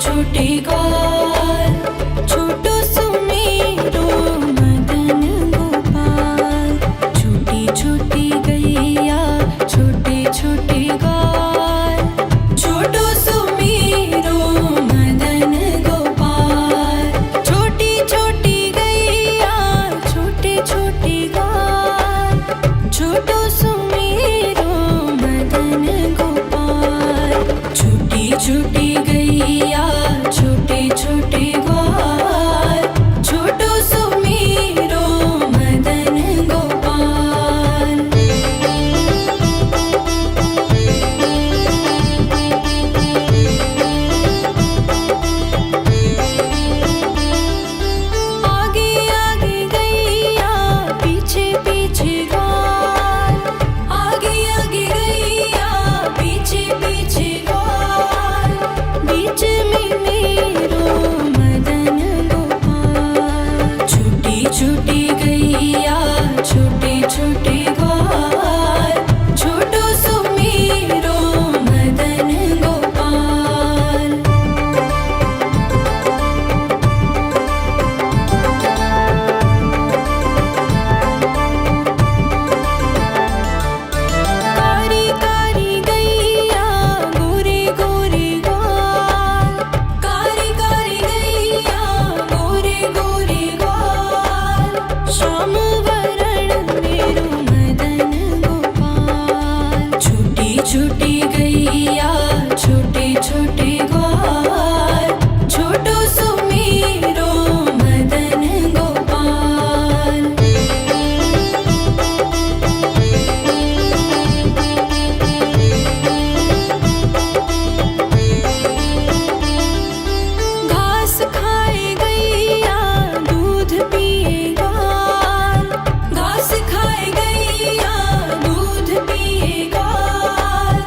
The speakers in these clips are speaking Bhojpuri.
छोटे ग्वाल, छोटो सुमेरो मदन गोपाल। छोटी छोटी गैया छोटे छोटे ग्वाल, छोटो सुमेरो मदन गोपाल। छोटी छोटी गैया छोटे छोटे ग्वाल, छोटो सुमेरो मदन गोपाल। छोटी छोटी गैया छोटे छोटे ग्वाल, छोटो सुमेरो मदन गोपाल। आगे आगे गैया पीछे पीछे ग्वाल, आगे आगे गैया पीछे पीछे ग्वाल। बीच में मेरो मदन गोपाल। छोटी छोटी गैया छोटे छोटे ग्वाल, छोटो सुमेरो मदन गोपाल। कारी कारी गैया गोरे गोरे ग्वाल, कारी कारी गैया गोरे गोरे ग्वाल। श्याम वरण मेरो मदन गोपाल। छोटी छोटी गैया छोटे छोटे ग्वाल, छोटो सुमेरो मदन गोपाल। घास खाए गैया दूध पिए ग्वाल, घास खाए गैया दूध पिए ग्वाल।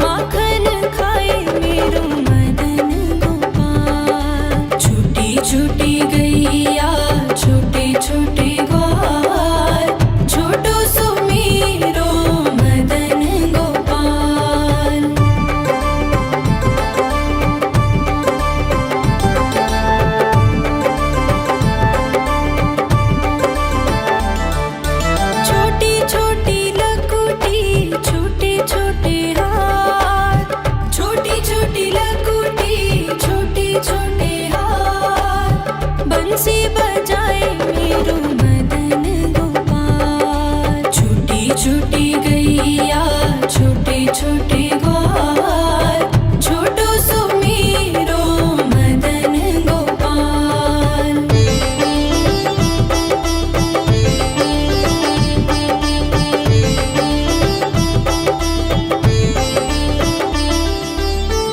माखन खाए मेरो मदन गोपाल। छोटी छोटी गैया छोटे छोटे ग्वाल, छोटो सुमेरो मदन गोपाल। छोटी छोटी लकुटी छोटे छोटे हाथ, छोटी छोटी लकुटी छोटे छोटे हाथ। बंसी बजाए मेरो मदन गोपाल। छोटी छोटी गैया छोटे छोटे ग्वाल, छोटो सुमेरो मदन गोपाल।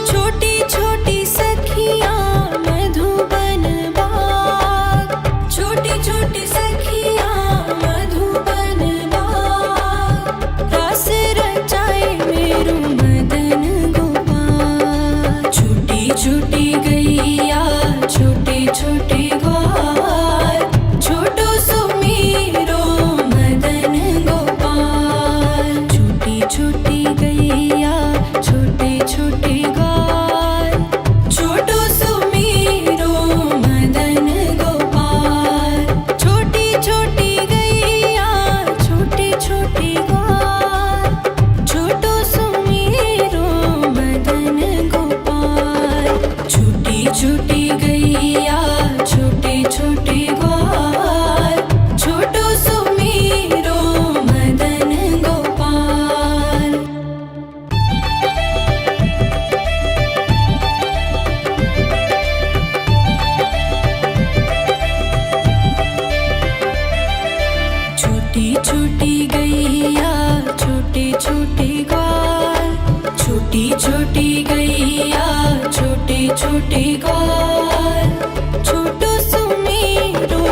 छोटी छोटी सखियाँ मधुबन बाग, छोटी छोटी सखियाँ मधुबन बाग। रास रचाए मेरो मदन गोपाल। छोटी छोटी गैया छोटे छोटे ग्वाल, छोटो सुमेरो मदन गोपाल। छोटी छोटी गैया छोटे छोटे ग्वाल, छोटो सुमेरो मदन गोपाल। छोटी छोटी गैया छोटे छोटे ग्वाल, छोटो सुमेरो मदन गोपाल। छोटी छोटी गैया छोटे छोटे ग्वाल, छोटो सुमेरो मदन गोपाल। छोटी छोटी गैया छोटे छोटे ग्वाल, छोटी छोटी गैया छोटे छोटे ग्वाल, छोटो सुमेरो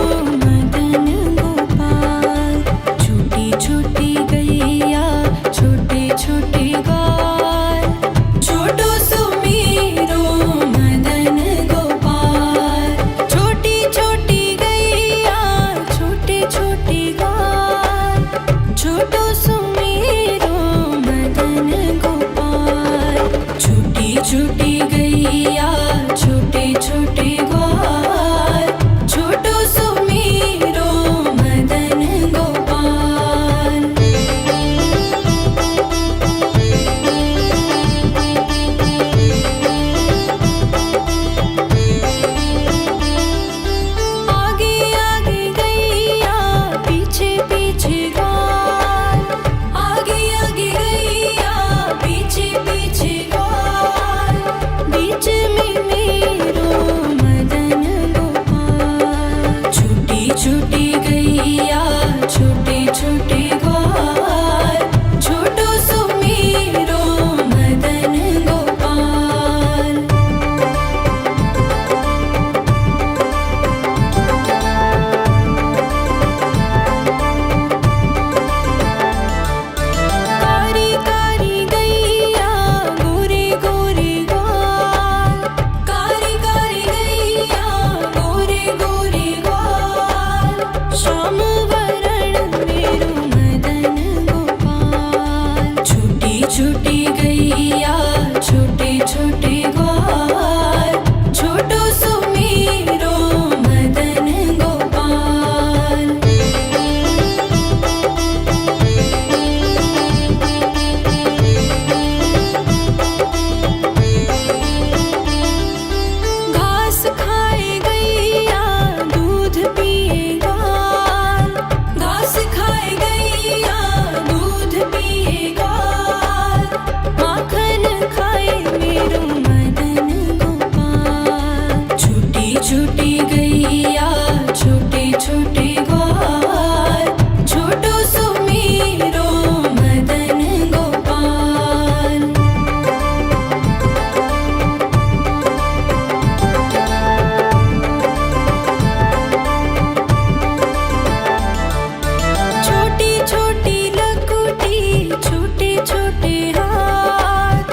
मदन गोपाल। छोटी छोटी गैया छोटे छोटे ग्वाल, छोटो सुमेरो मदन गोपाल। छोटी छोटी गैया छोटे छोटे ग्वाल, छोटो सुमेरो मदन गोपाल। छोटी छोटी गैया छोटे गैया छोटे छोटे ग्वाल छोटो सुमेरो मदन गोपाल। घास खाए गैया दूध पिए ग्वाल घास खाए गैया दूध पिए ग्वाल माखन खाए मेरो मदन गोपाल। छोटी छोटी गैया छोटे छोटे ग्वाल छोटो सुमेरो मदन गोपाल। छोटी छोटी लकुटी छोटे छोटे हाथ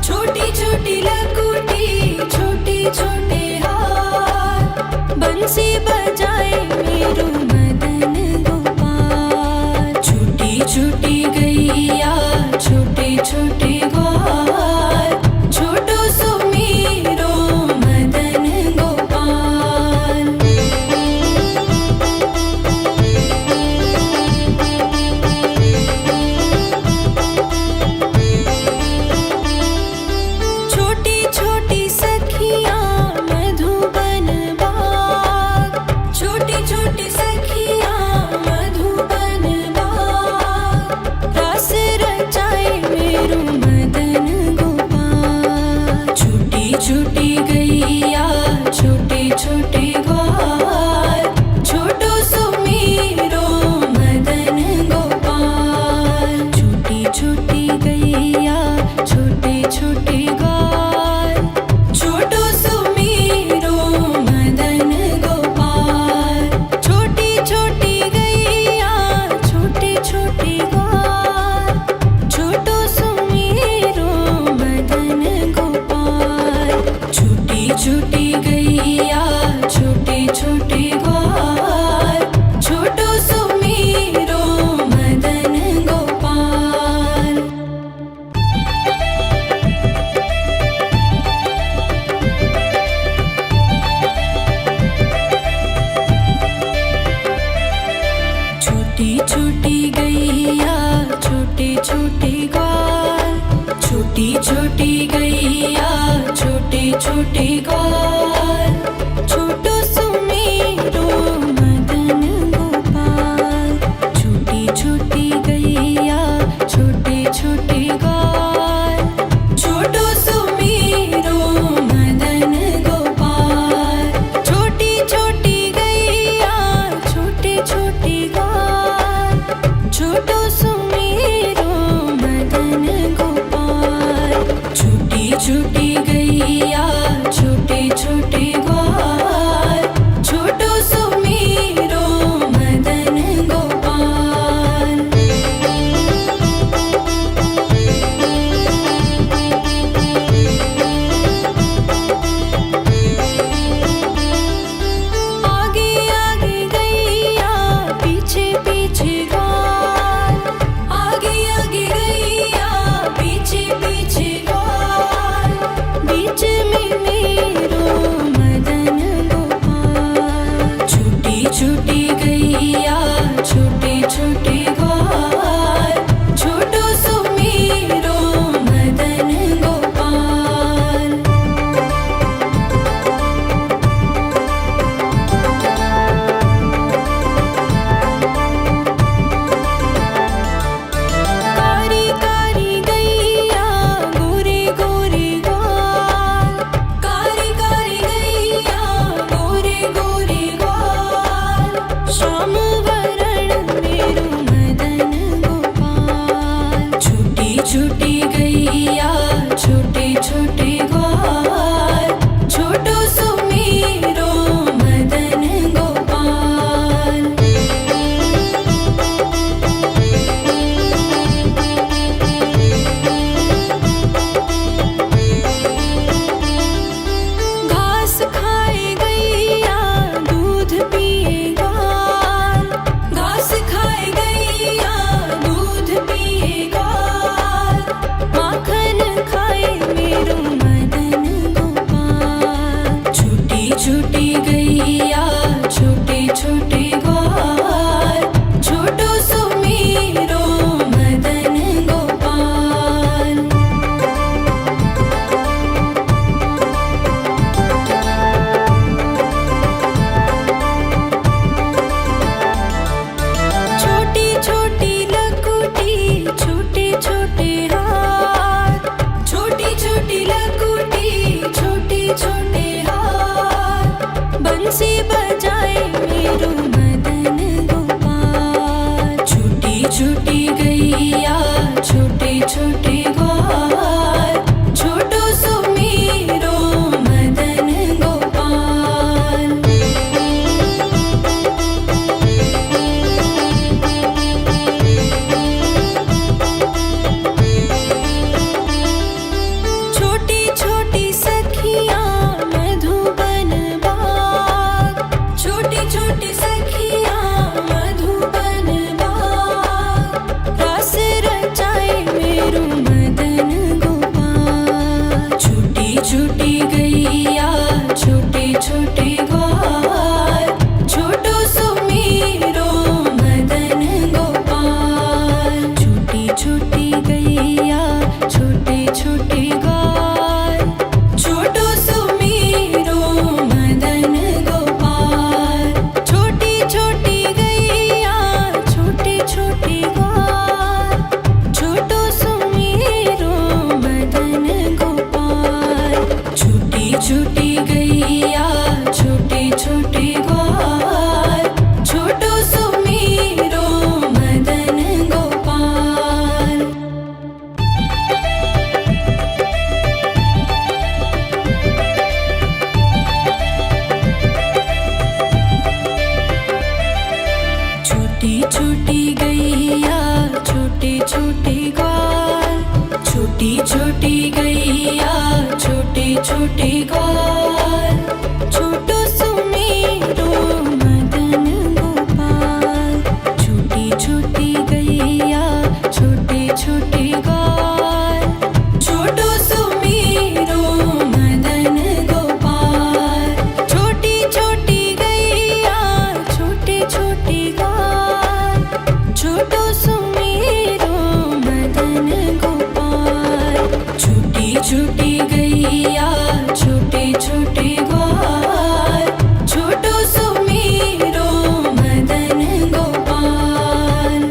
छोटी छोटी लकुटी छोटे छोटे हाथ बंसी बजाए मेरो मदन गोपाल। छोटी छोटी गैया छोटे छोटे ग्वाल छोटो सुमेरो मदन गोपाल। छोटी छोटी सखियाँ मधुबन बाग छोटी छोटी सखियाँ मधुबन बाग रास रचाए मेरो मदन गोपाल। छोटी छोटी गैया छोटे छोटे ग्वाल छोटो सुमेरो मदन गोपाल। छोटी छोटी गैया छोटे छोटे ग्वाल छोटो सुमेरो मदन गोपाल। छोटी छोटी गैया छोटे छोटे ग्वाल छोटो सुमेरो मदन गोपाल। छोटी छोटी गैया छोटे छोटे ग्वाल छोटो सुमेरो मदन गोपाल। छोटी छोटी गैया छोटे छोटे ग्वाल छोटी छोटी गैया छोटे छोटे ग्वाल छोटो सुमेरो मदन गोपाल। छोटी छोटी गैया छोटे छोटे ग्वाल छोटो सुमेरो मदन गोपाल। छोटी छोटी गैया छोटे छोटे ग्वाल छोटो सुमेरो मदन गोपाल। छोटी लकुटी छोटे छोटे हाथ बंसी बजाए मेरो मदन गोपाल। छोटी छोटी गैया छोटे छोटे ग्वाल छोटो सो मेरो मदन गोपाल। छोटी छोटी सखियाँ मधुबन बाग छोटी छोटी सखियाँ मधुबन बाग रस रचाए मेरो मदन गोपाल। छोटी छोटी गैया छोटे छोटे ग्वाल छोटो सो मेरो मदन गोपाल। छोटी छोटी गैया छोटे छोटे ग्वाल छोटो सो मेरो मदन गोपाल। छोटी छोटी गैया छोटे छोटे ग्वाल छोटो सो मेरो मदन गोपाल। छोटी छोटी गैया छोटे छोटे ग्वाल छोटो सो मेरो मदन गोपाल। छोटी छोटी गैया छोटे छोटे ग्वाल छोटी छोटी गैया छोटे छोटे ग्वाल छोटो सो मेरो मदन गोपाल। छोटी छोटी गैया छोटे छोटे ग्वाल छोटो सो मेरो मदन गोपाल। छोटी छोटी गैया छोटे छोटे ग्वाल छोटो सो मेरो मदन गोपाल। छोटी छोटी गैया छोटे छोटे ग्वाल छोटो सो मेरो मदन गोपाल।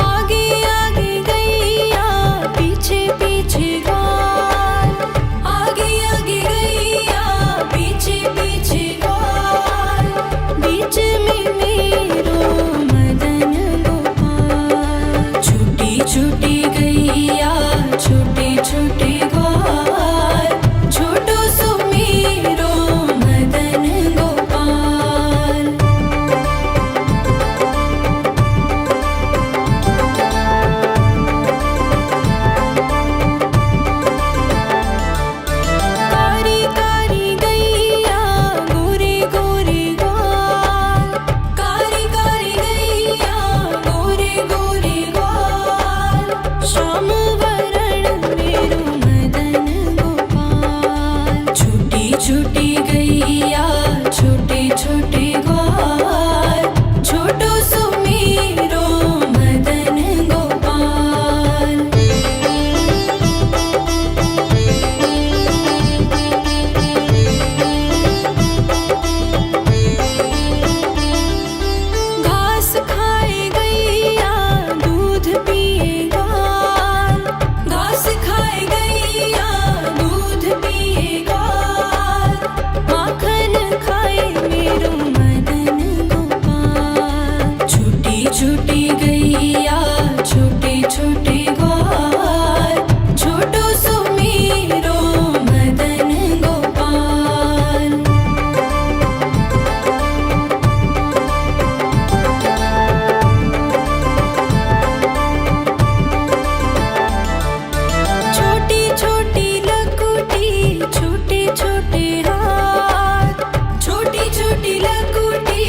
आगे आगे गैया पीछे पीछे ग्वाल आगे आगे गैया पीछे पीछे ग्वाल बीच में मेरो मदन गोपाल। छोटी छोटी गैया छोटे छोटे ग्वाल छोटो सो मेरो मदन गोपाल। कारी कारी गैया गोरे गोरे ग्वाल कारी कारी गैया गोरे गोरे ग्वाल श्याम वरण मेरो मदन गोपाल। छोटी छोटी गैया छोटे छोटे ग्वाल छोटो सो मेरो मदन गोपाल। घास खाए गैया दूध पिए ग्वाल घास खाए गैया दूध पिए ग्वाल माखन खाए मेरो मदन गोपाल। छोटी छोटी गैया छोटे छोटे ग्वाल छोटो सो मेरो मदन गोपाल। छोटी छोटी लकुटी छोटे छोटे हाथ छोटी छोटी लकुटी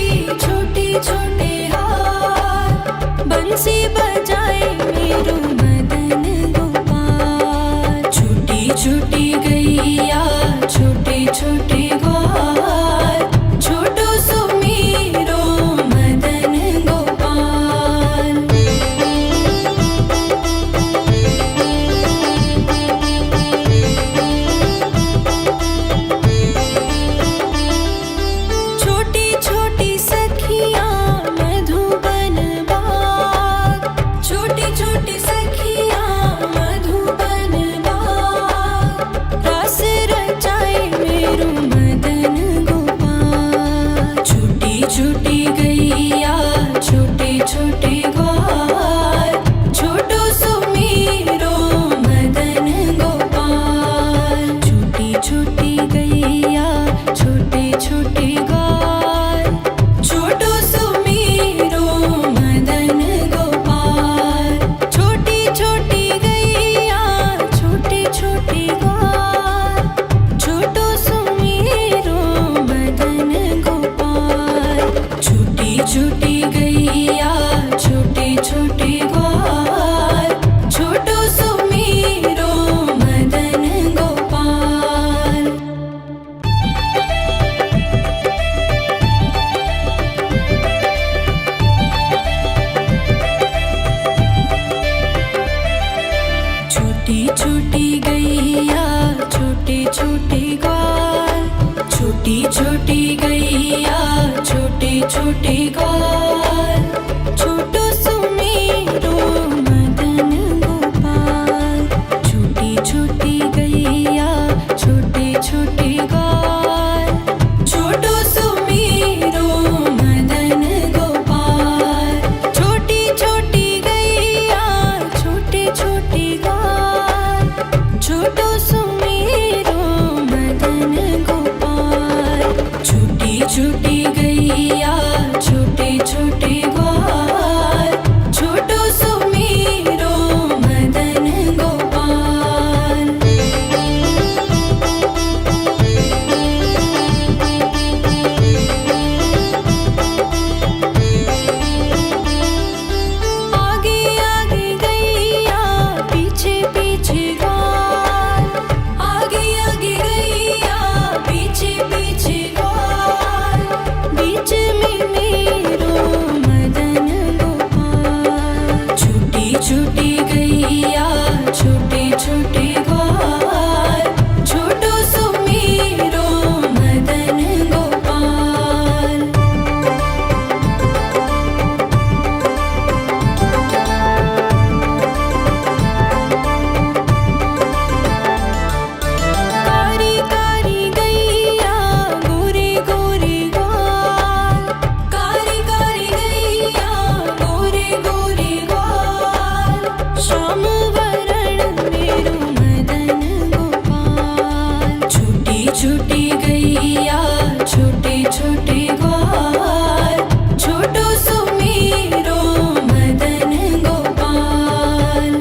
छोटे छोटे हाथ बंसी बजाए मेरो मदन गोपाल। छोटी छोटी गैया छोटे छोटे ग्वाल छोटो सो मेरो मदन गोपाल। छोटी छोटे ग्वाल, छोटो सुमेरो मदन गोपाल। छोटी छोटी गैया छोटे छोटे ग्वाल, छोटो सुमेरो मदन गोपाल। छोटी छोटी गैया छोटे छोटे ग्वाल, छोटो सुमेरो मदन गोपाल। छोटी छोटी गैया छोटे छोटे ग्वाल, छोटो सुमेरो मदन गोपाल। आगे आगे गैया पीछे पीछे ग्वाल, आगे आगे गैया पीछे पीछे ग्वाल। बीच में मेरो मदन गोपाल। छोटी छोटी गैया छोटे छोटे ग्वाल, छोटो सुमेरो मदन गोपाल। कारी कारी गैया गोरे गोरे ग्वाल, कारी कारी गैया गोरे गोरे ग्वाल। श्याम वरण मेरो मदन गोपाल। छोटी छोटी गैया छोटे छोटे ग्वाल, छोटो सुमेरो मदन गोपाल।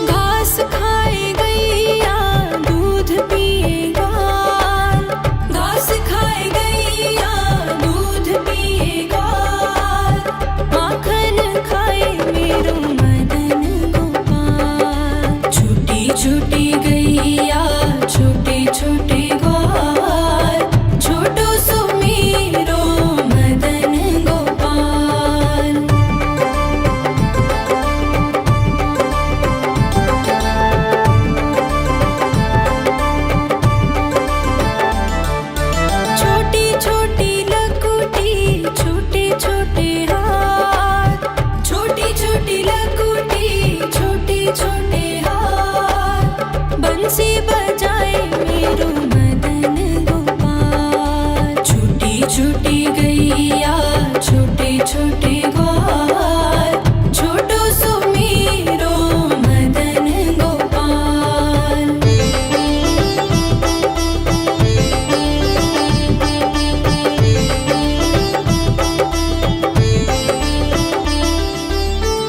घास खाए गैया दूध पिए ग्वाल, घास खाए गैया दूध पिए ग्वाल। माखन खाए मेरो मदन गोपाल। छोटी छोटी गैया छोटे छोटे ग्वाल, छोटो सुमेरो मदन गोपाल। छोटी छोटी लकुटी छोटे छोटे हाथ, छोटी छोटी लकुटी छोटे छोटे हाथ। बंसी बजाए मेरो मदन गोपाल। छोटी छोटी गैया छोटे छोटे ग्वाल, छोटो सुमेरो मदन गोपाल।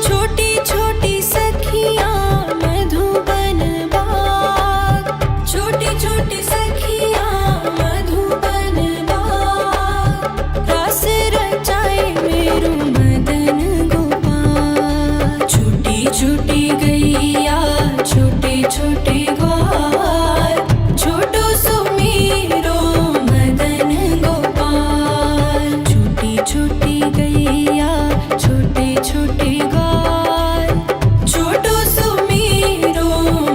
छोटी छोटी सखियाँ मधुबन बाग, छोटी छोटी सखियाँ मधुबन बाग। रास रचाए मेरो मदन गोपाल। छोटी छोटी गैया छोटे छोटे ग्वाल, छोटो सुमेरो मदन गोपाल। छोटी छोटी गैया छोटे छोटे ग्वाल, छोटो सुमेरो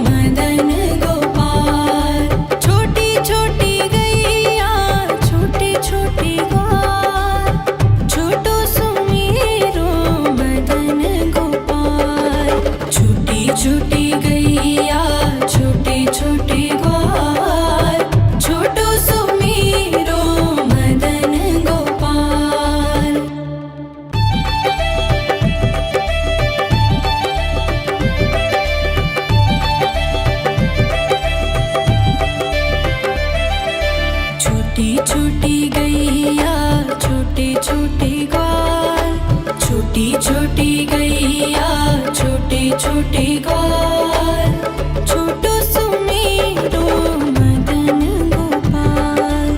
मदन गोपाल। छोटी छोटी गैया छोटे छोटे ग्वाल, छोटो सुमेरो मदन गोपाल। छोटी छोटी गैया छोटे छोटे ग्वाल, छोटो सुमेरो मदन गोपाल। छोटी छोटी गैया छोटे छोटे ग्वाल, छोटी छोटी गैया छोटे छोटे ग्वाल, छोटो सुमेरो मदन गोपाल।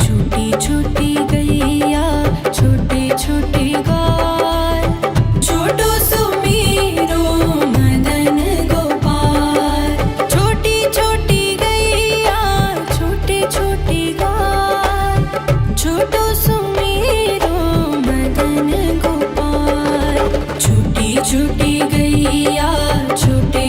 छोटी छोटी गैया छोटे छोटे ग्वाल, छोटो सुमेरो मदन गोपाल। छोटी छोटी गैया छोटे छोटे ग्वाल, छोटो सुमेरो मदन गोपाल। छोटी छोटी गैया छोटे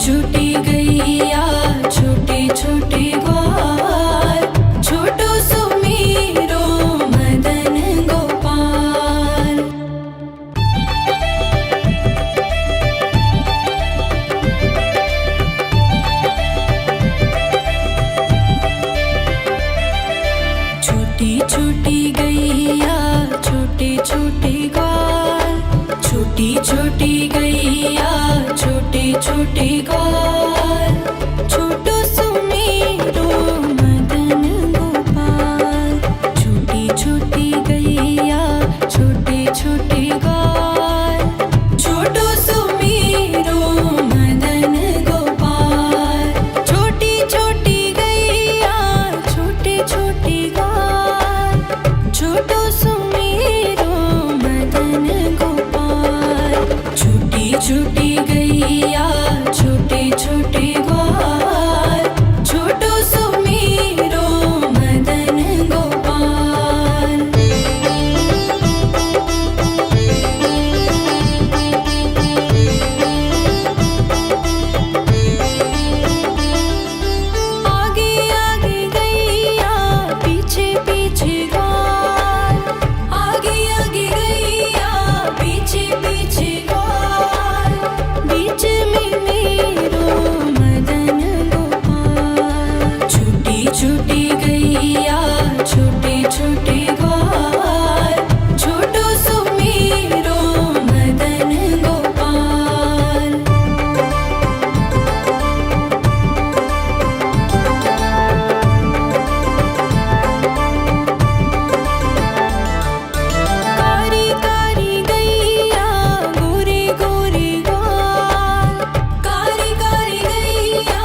छोटी गैया छोटे छोटे ग्वाल, छोटो सुमीरो मदन गोपाल। छोटी छोटी गैया छोटे छोटे ग्वाल, छोटी छोटी गैया छोटे छोटे ग्वाल, छोटो सुमीरो मदन गोपाल। छोटी छोटी गैया छोटे छोटे ग्वाल, छोटो सुमीरो मदन गोपाल। छोटी छोटी गैया छोटे छोटे ग्वाल, छोटो सुमीरो मदन गोपाल। छोटी छोटी गैया छोटे छोटे ग्वाल, छोटो सुमीरो मदन गोपाल। आगे आगे गैया पीछे पीछे ग्वाल, आगे आगे गैया पीछे पीछे ग्वाल, बीच में मेरो मदन गोपाल। छोटी छोटी गैया छोटे छोटे ग्वाल, छोटो सुमीरो मदन गोपाल। कारी कारी गैया गोरे गोरे ग्वाल, कारी कारी गैया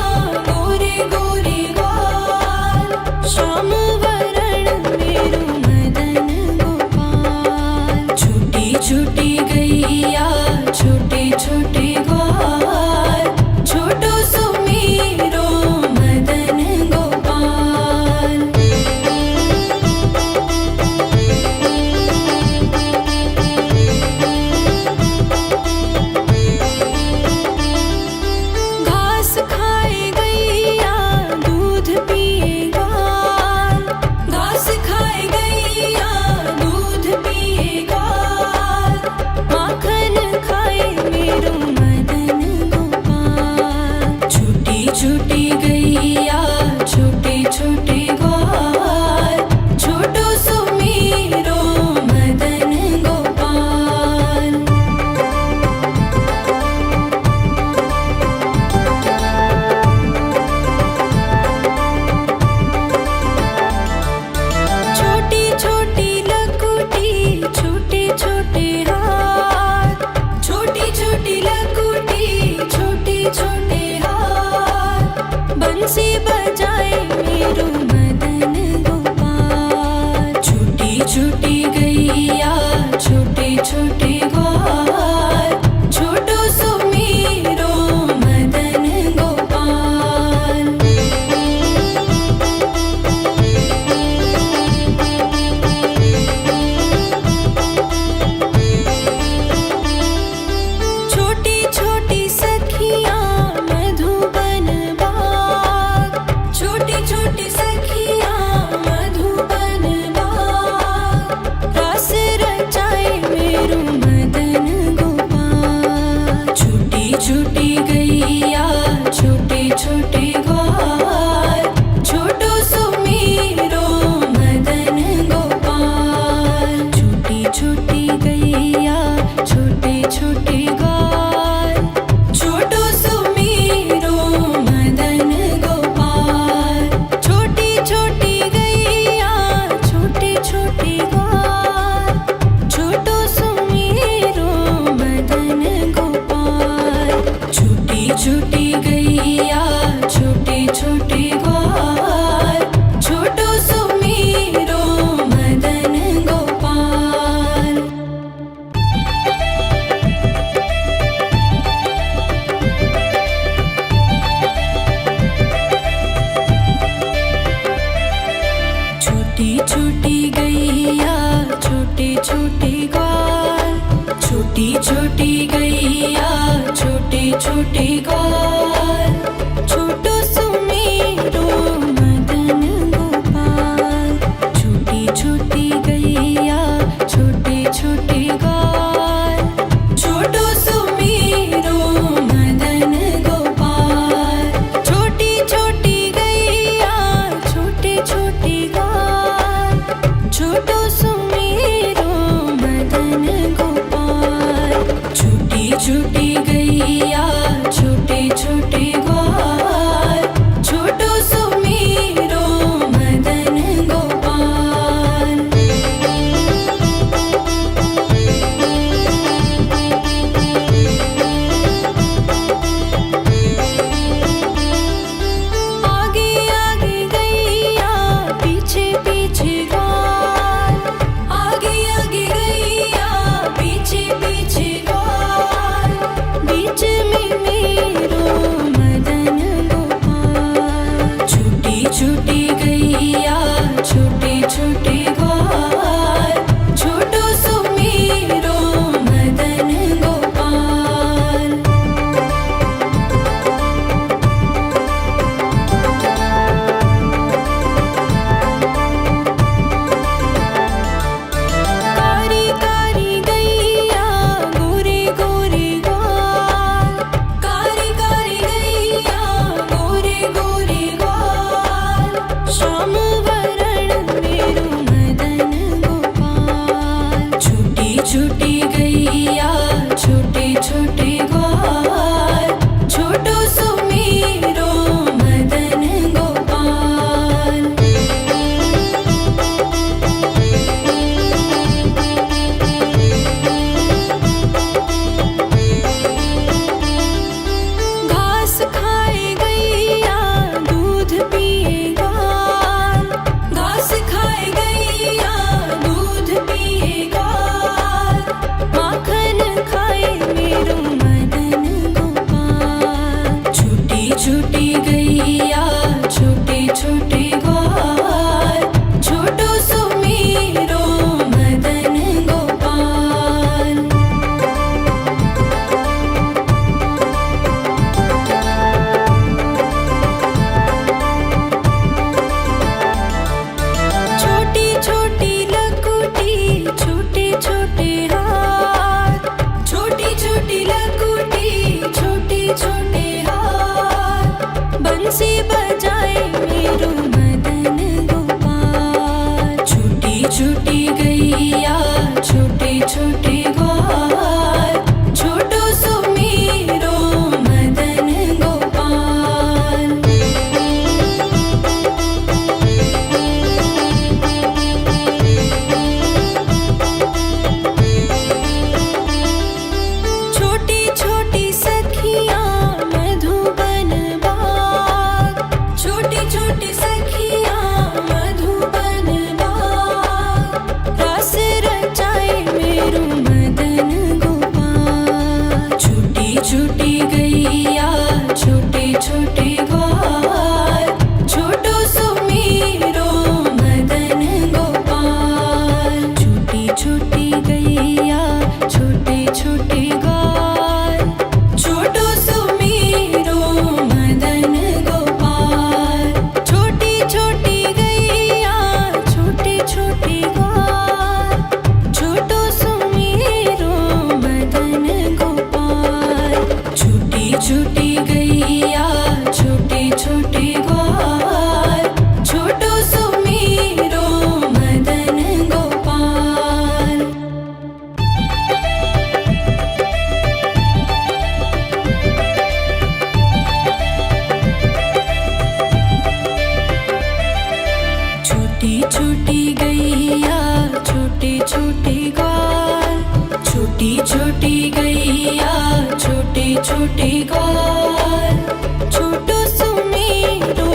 गोरे गोरे ग्वाल, श्याम वरण मेरो मदन गोपाल। छोटी छोटी गैया छोटे छोटे ग्वाल, छोटो सुमीरो मदन गोपाल। घास खाए गैया दूध पिए ग्वाल, घास खाए गैया दूध पिए ग्वाल, माखन खाए मेरो मदन गोपाल। छोटी छोटी गैया छोटे छोटे ग्वाल, छोटो सुमीरो मदन गोपाल। छोटी छोटी लकुटी छोटे छोटे हाथ, छोटी छोटी लकुटी छोटे छोटे हाथ, बंसी बजाए मेरो मदन गोपाल। छोटी छोटी गैया छोटे छोटे ग्वाल, छोटो सुमीरो मदन गोपाल। छोटी छोटी सखियाँ मधुबन बाग, छोटी छोटी सखियाँ मधुबन बाग, रास रचाए मेरो मदन गोपाल। छोटी छोटी गैया छोटे छोटे ग्वाल, छोटो सुमीरो मदन गोपाल। छोटी छोटी गैया छोटे छोटे ग्वाल, छोटो सुमीरो मदन गोपाल। छोटी छोटी गैया छोटे छोटे ग्वाल, छोटो सुमीरो मदन गोपाल। छोटी छोटी गैया छोटे छोटे ग्वाल, छोटो सुमीरो मदन गोपाल। छोटी छोटी गैया छोटे छोटे ग्वाल, छोटी छोटी गैया छोटे छोटे ग्वाल, छोटी गैया छोटे छोटे ग्वाल, छोटो सुमेरो मदन गोपाल। छोटी छोटी लकुटी छोटे छोटे हाथ, छोटी छोटी लकुटी छोटे छोटे हाथ, बंसी बजाए मेरो मदन गोपाल। छोटी छोटी गैया छोटे छोटे ग्वाल, छोटो सुमेरो मदन गोपाल। छोटी छोटी सखियाँ मधुबन बाग, छोटी छोटी सखियाँ मधुबन बाग, रास रचाए मेरो मदन गोपाल। छोटी छोटी गैया छोटे छोटे ग्वाल, छोटो सुमेरो मदन गोपाल। छोटी छोटी गैया छोटे छोटे ग्वाल, छोटो सुमेरो मदन गोपाल। छोटी छोटी गैया छोटे छोटे ग्वाल, छोटो सुमेरो मदन गोपाल। छोटी छोटी गैया छोटे छोटे ग्वाल, छोटो सुमेरो मदन गोपाल। छोटी छोटी गैया छोटे छोटे ग्वाल, छोटी छोटी गैया छोटे छोटे ग्वाल, छोटो सुमेरो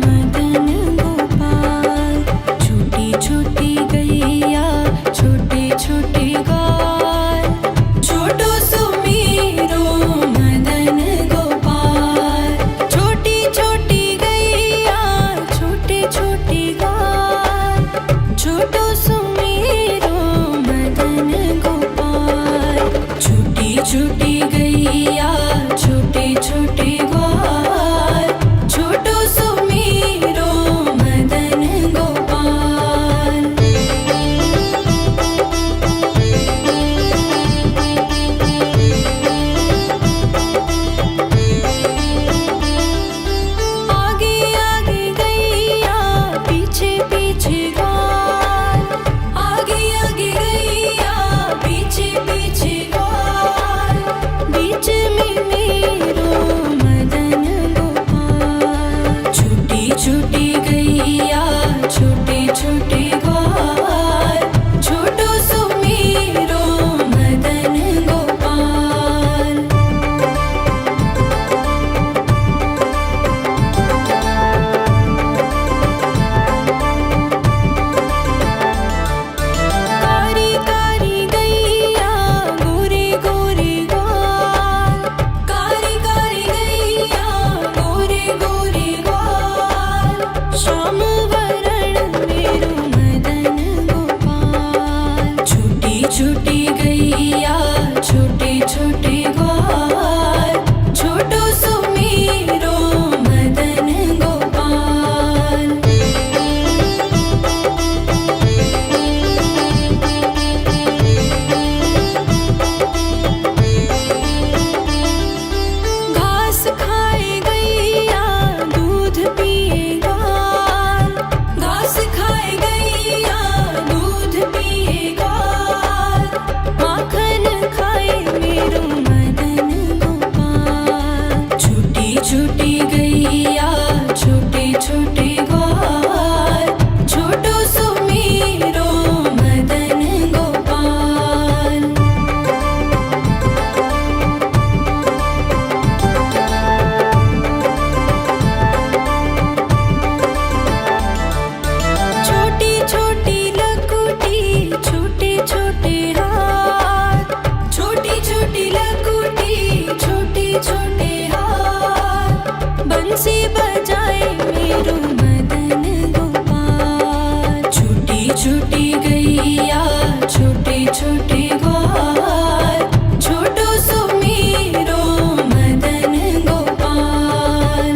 मदन गोपाल। छोटी छोटी गैया छोटे छोटे ग्वाल, छोटो सुमेरो मदन गोपाल। छोटी छोटी गैया छोटे छोटे ग्वाल, छोटो सुमेरो मदन गोपाल। छोटी छोटी गैया छोटे बंसी बजाए मेरो मदन गोपाल। छोटी छोटी गैया छोटे छोटे ग्वाल, छोटो सो मेरो मदन गोपाल।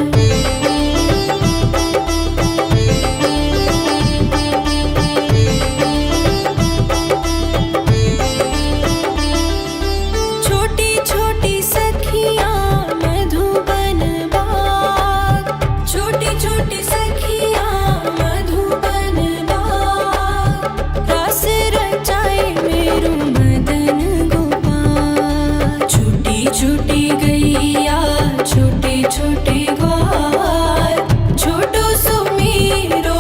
छोटी छोटी सखियाँ मधुबन बाग, छोटी छोटी सखियाँ मधुबन बाग, रास रचाए मेरो मदन गोपाल। छोटी छोटी गैया छोटे छोटे ग्वाल, छोटो सो मेरो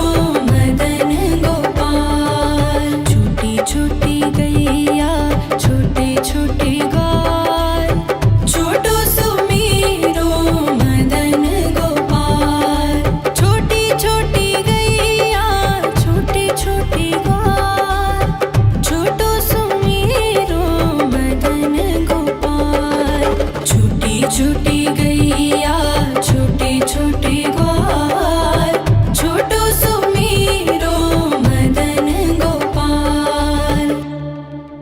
मदन गोपाल। छोटी छोटी गैया छोटे छोटे ग्वाल, छोटो सो मेरो मदन गोपाल। छोटी छोटी गैया छोटे छोटे